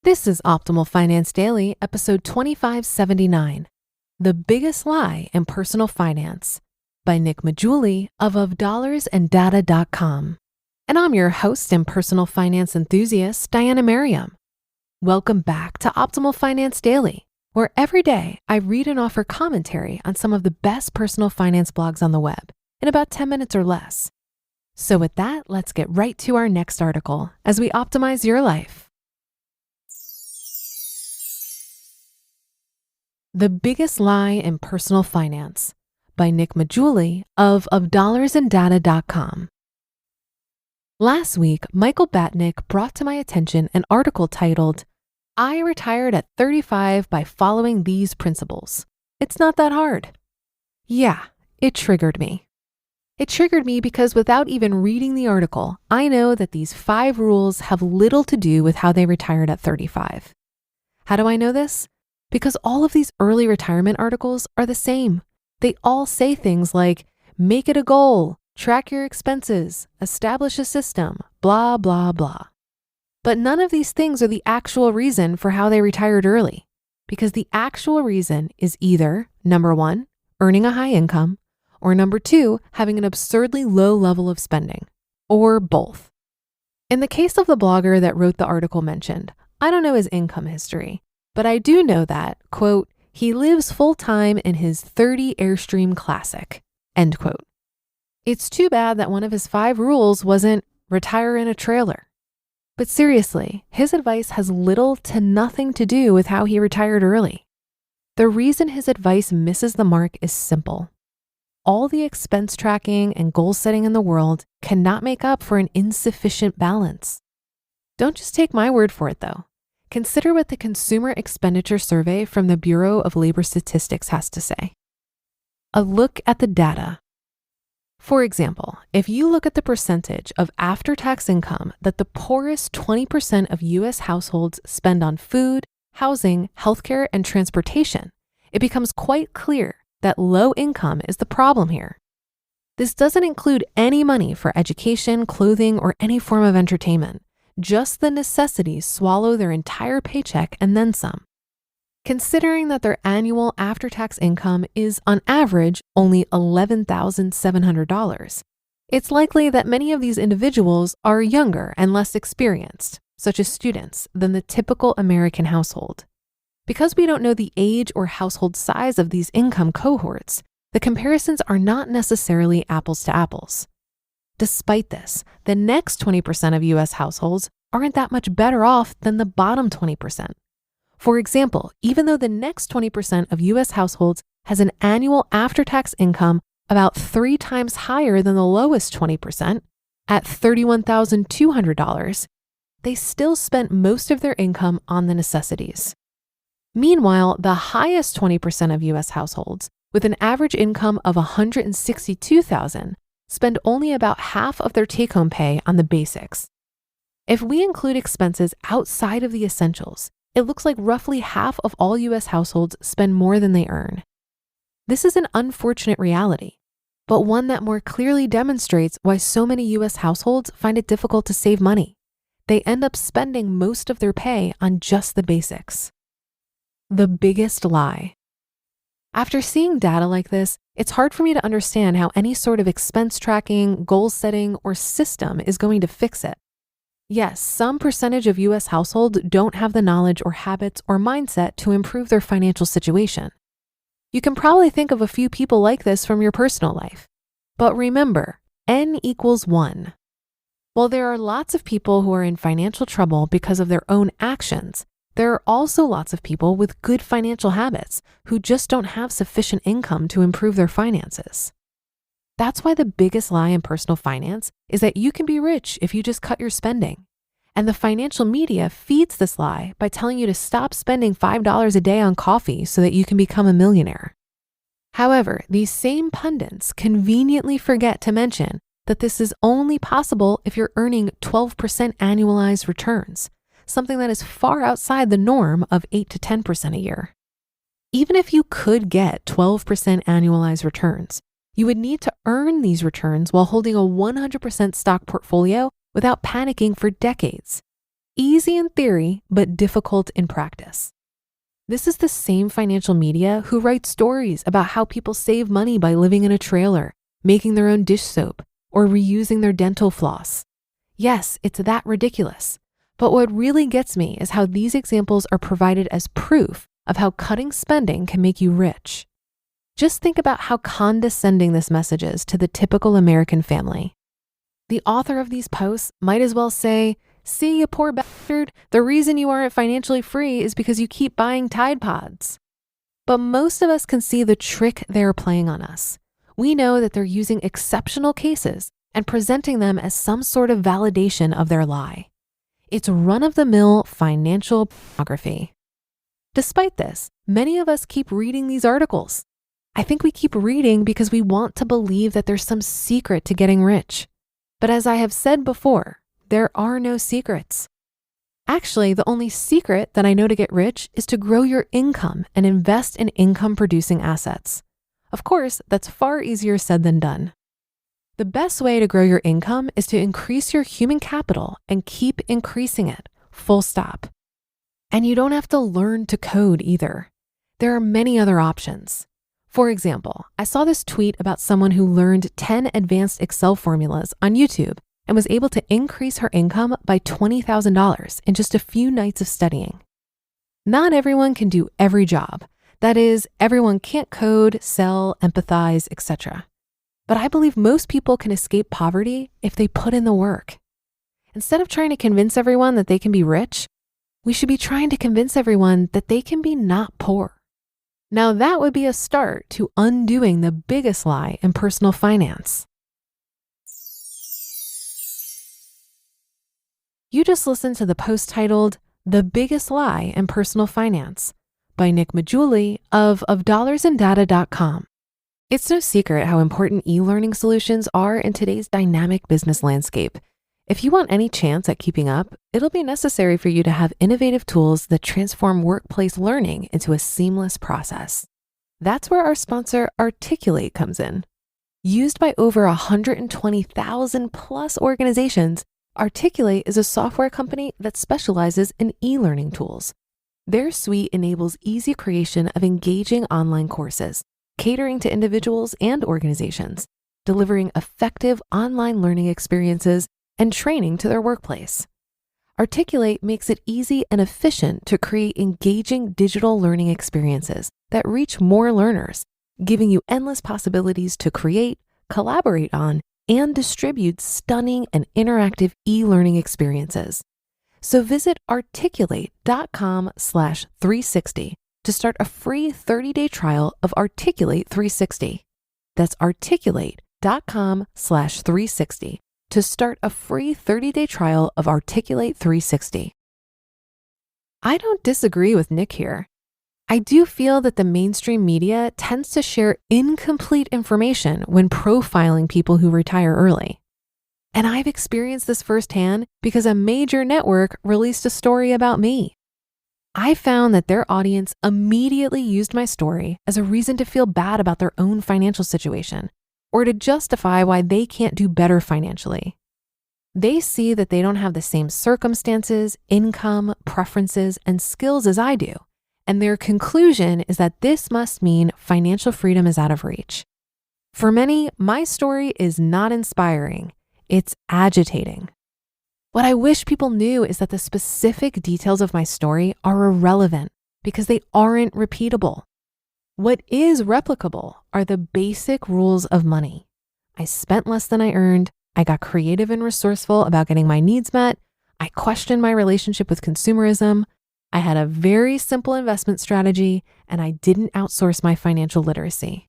This is Optimal Finance Daily, episode 2579, The Biggest Lie in Personal Finance by Nick Maggiulli of $dollarsandData.com. And I'm your host and personal finance enthusiast, Diana Merriam. Welcome back to Optimal Finance Daily, where every day I read and offer commentary on some of the best personal finance blogs on the web in about 10 minutes or less. So with that, let's get right to our next article as we optimize your life. The Biggest Lie in Personal Finance by Nick Maggiulli of $dollarsandData.com. Last week, Michael Batnick brought to my attention an article titled, "I Retired at 35 by Following These Principles. It's Not That Hard." Yeah, it triggered me. It triggered me because without even reading the article, I know that these 5 rules have little to do with how they retired at 35. How do I know this? Because all of these early retirement articles are the same. They all say things like, make it a goal, track your expenses, establish a system, blah, blah, blah. But none of these things are the actual reason for how they retired early. Because the actual reason is either, number 1, earning a high income, or number 2, having an absurdly low level of spending, or both. In the case of the blogger that wrote the article mentioned, I don't know his income history. But I do know that, quote, he lives full-time in his 30 Airstream Classic, end quote. It's too bad that one of his 5 rules wasn't retire in a trailer. But seriously, his advice has little to nothing to do with how he retired early. The reason his advice misses the mark is simple. All the expense tracking and goal setting in the world cannot make up for an insufficient balance. Don't just take my word for it though. Consider what the Consumer Expenditure Survey from the Bureau of Labor Statistics has to say. A look at the data. For example, if you look at the percentage of after-tax income that the poorest 20% of U.S. households spend on food, housing, healthcare, and transportation, it becomes quite clear that low income is the problem here. This doesn't include any money for education, clothing, or any form of entertainment. Just the necessities swallow their entire paycheck and then some. Considering that their annual after-tax income is, on average, only $11,700, it's likely that many of these individuals are younger and less experienced, such as students, than the typical American household. Because we don't know the age or household size of these income cohorts, the comparisons are not necessarily apples to apples. Despite this, the next 20% of U.S. households aren't that much better off than the bottom 20%. For example, even though the next 20% of U.S. households has an annual after-tax income about 3 times higher than the lowest 20%, at $31,200, they still spent most of their income on the necessities. Meanwhile, the highest 20% of U.S. households, with an average income of $162,000, spend only about half of their take-home pay on the basics. If we include expenses outside of the essentials, it looks like roughly half of all U.S. households spend more than they earn. This is an unfortunate reality, but one that more clearly demonstrates why so many U.S. households find it difficult to save money. They end up spending most of their pay on just the basics. The biggest lie. After seeing data like this, it's hard for me to understand how any sort of expense tracking, goal setting, or system is going to fix it. Yes, some percentage of U.S. households don't have the knowledge or habits or mindset to improve their financial situation. You can probably think of a few people like this from your personal life. But remember, N equals 1. While there are lots of people who are in financial trouble because of their own actions, there are also lots of people with good financial habits who just don't have sufficient income to improve their finances. That's why the biggest lie in personal finance is that you can be rich if you just cut your spending. And the financial media feeds this lie by telling you to stop spending $5 a day on coffee so that you can become a millionaire. However, these same pundits conveniently forget to mention that this is only possible if you're earning 12% annualized returns, something that is far outside the norm of 8 to 10% a year. Even if you could get 12% annualized returns, you would need to earn these returns while holding a 100% stock portfolio without panicking for decades. Easy in theory, but difficult in practice. This is the same financial media who writes stories about how people save money by living in a trailer, making their own dish soap, or reusing their dental floss. Yes, it's that ridiculous. But what really gets me is how these examples are provided as proof of how cutting spending can make you rich. Just think about how condescending this message is to the typical American family. The author of these posts might as well say, "See, you poor bastard, the reason you aren't financially free is because you keep buying Tide Pods." But most of us can see the trick they're playing on us. We know that they're using exceptional cases and presenting them as some sort of validation of their lie. It's run-of-the-mill financial pornography. Despite this, many of us keep reading these articles. I think we keep reading because we want to believe that there's some secret to getting rich. But as I have said before, there are no secrets. Actually, the only secret that I know to get rich is to grow your income and invest in income-producing assets. Of course, that's far easier said than done. The best way to grow your income is to increase your human capital and keep increasing it, full stop. And you don't have to learn to code either. There are many other options. For example, I saw this tweet about someone who learned 10 advanced Excel formulas on YouTube and was able to increase her income by $20,000 in just a few nights of studying. Not everyone can do every job. That is, everyone can't code, sell, empathize, etc. But I believe most people can escape poverty if they put in the work. Instead of trying to convince everyone that they can be rich, we should be trying to convince everyone that they can be not poor. Now that would be a start to undoing the biggest lie in personal finance. You just listened to the post titled, "The Biggest Lie in Personal Finance" by Nick Maggiulli of dollarsandData.com. It's no secret how important e-learning solutions are in today's dynamic business landscape. If you want any chance at keeping up, it'll be necessary for you to have innovative tools that transform workplace learning into a seamless process. That's where our sponsor Articulate comes in. Used by over 120,000 plus organizations, Articulate is a software company that specializes in e-learning tools. Their suite enables easy creation of engaging online courses, catering to individuals and organizations, delivering effective online learning experiences and training to their workplace. Articulate makes it easy and efficient to create engaging digital learning experiences that reach more learners, giving you endless possibilities to create, collaborate on, and distribute stunning and interactive e-learning experiences. So visit articulate.com/360 to start a free 30-day trial of Articulate 360. That's articulate.com/360 to start a free 30-day trial of Articulate 360. I don't disagree with Nick here. I do feel that the mainstream media tends to share incomplete information when profiling people who retire early. And I've experienced this firsthand because a major network released a story about me. I found that their audience immediately used my story as a reason to feel bad about their own financial situation or to justify why they can't do better financially. They see that they don't have the same circumstances, income, preferences, and skills as I do. And their conclusion is that this must mean financial freedom is out of reach. For many, my story is not inspiring. It's agitating. What I wish people knew is that the specific details of my story are irrelevant because they aren't repeatable. What is replicable are the basic rules of money. I spent less than I earned. I got creative and resourceful about getting my needs met. I questioned my relationship with consumerism. I had a very simple investment strategy, and I didn't outsource my financial literacy.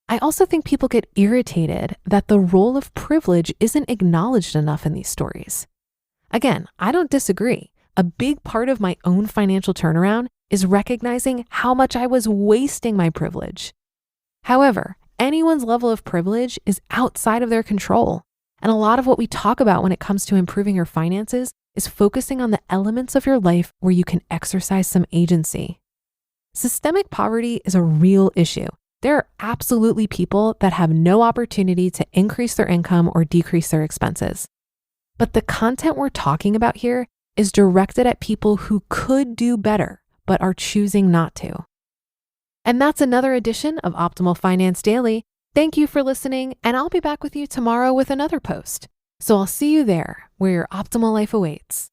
I also think people get irritated that the role of privilege isn't acknowledged enough in these stories. Again, I don't disagree. A big part of my own financial turnaround is recognizing how much I was wasting my privilege. However, anyone's level of privilege is outside of their control. And a lot of what we talk about when it comes to improving your finances is focusing on the elements of your life where you can exercise some agency. Systemic poverty is a real issue. There are absolutely people that have no opportunity to increase their income or decrease their expenses. But the content we're talking about here is directed at people who could do better, but are choosing not to. And that's another edition of Optimal Finance Daily. Thank you for listening, and I'll be back with you tomorrow with another post. So I'll see you there where your optimal life awaits.